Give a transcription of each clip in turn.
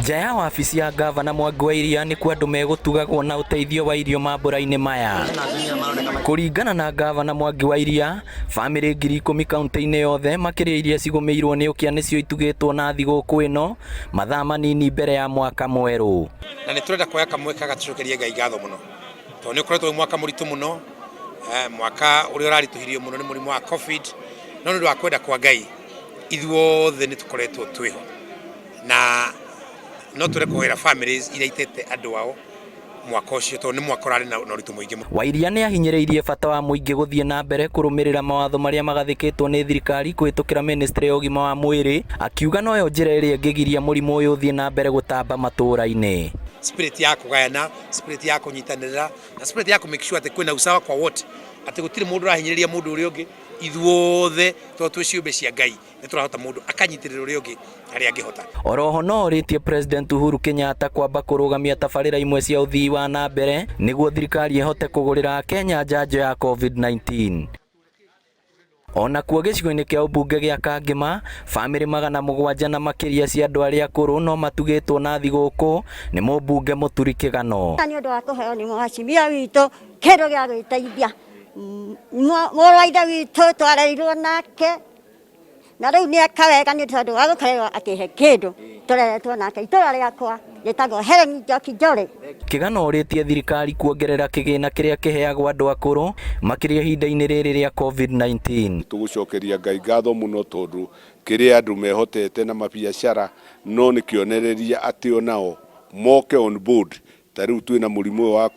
Nja ya wabici ya Ngabana Mwangi wa iria nĩ kwa andũ megũtugagwo na ũteithio wa irio mambũra-inĩ maya. Kũringana na Ngabana Mwangi wa iria, bamĩrĩ 10,000 kaunti-inĩ yothe makĩria iria cigũmĩirwo nĩ ũkĩa nĩcio itugĩtwo na thigũkũ ĩno mathaa manini mbere ya mwaka mwerũ. Na nĩ tũrenda kuoya kamweka gatucokerie Ngai ngatho mũno tondũ nĩ ũkoretwo wĩ mwaka mũritũ mũno, mwaka ũrĩa ũraritũhirio mũno nĩ mũrimũ wa COVID, no nĩ ũndũ wa kwenda kwa Ngai ithuothe nĩ tũkoretwo twĩho na no tũrekũhoera families iria itete andũ ao mwaka ũcio tondũ nĩ mwaka ũrarĩ na ũritũ mũingĩ mũno. Wa iria nĩ ahinyĩrĩirie bata wa mũingĩ gũthiĩ na mbere kũrũmĩrĩra mawatho marĩa magathĩkĩtwo nĩ thirikari kũhĩtũkĩra ministry ya ũgima wa mwĩrĩ, akiuga noyo njĩra ĩrĩa ĩngĩgiria mũrimũ ũyũ ũthiĩ na mbere gũtamba matũũra-inĩ. Spirit ya kũgayana, spirit ya kũnyitanĩrĩra na spirit ya make sure atĩ kwĩna usawa kwa wote, atĩ gũtirĩ mũndũ ũrahinyĩrĩria mũndũ ũrĩa ũngĩ, ithuothe tondũ twĩ ciũmbe cia Ngai nĩ tũrahota mũndũ akanyitĩrĩra ũrĩa ũngĩ harĩa angĩhota. Oroho no orĩtie President Uhuru Kenyatta kwamba kũrũgamia tabarĩra imwe cia ũthii wa na mbere nĩguo thirikari ĩhote kũgũrĩra Kenya njanjo ya COVID-19. Ona kuo gĩcigo-inĩ kĩa ũmbunge gĩa Kangĩma, bamĩrĩ 700 na makĩria cia andũ arĩa akũrũ no matugĩtwo na thigũkũ nĩ mũmbunge Mũturi Kĩgano. Nĩ ũndũ wa kũheo nĩ mũhacimia witũ kĩndũ gĩa gwĩteithia, mũrũ wa ithe witũ twarerirwo nake na rĩu nĩ eka wega nĩ tondũ wa gũkorwo akĩhe kĩndũ tũreretwo nake itũũra rĩakwa rĩtagwo Helen Njoki Njore. Kĩgano orĩtie thirikari kuongerera kĩgĩna kĩrĩa kĩheagwo andũ akũrũ makĩria ihinda-inĩ rĩrĩ rĩa COVID-19. Tũgũcokeria Ngai ngatho mũno tondũ kĩrĩa andũ mehotete na mabiacara no nĩ kĩonereria atĩ onao moke on board. Ta rĩu twĩna mũrimũ wa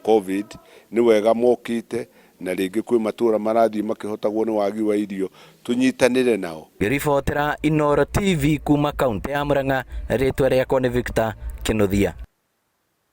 COVID nĩ wega mokĩte na rĩngĩ kwĩ matũũra marathiĩ makĩhotagwo nĩ wagi wa irio, tũnyitanĩre nao. Ngĩribotera Inooro TV kuma kaunti ya Murang'a, rĩtwa rĩakwa nĩ Victor Kĩnuthia.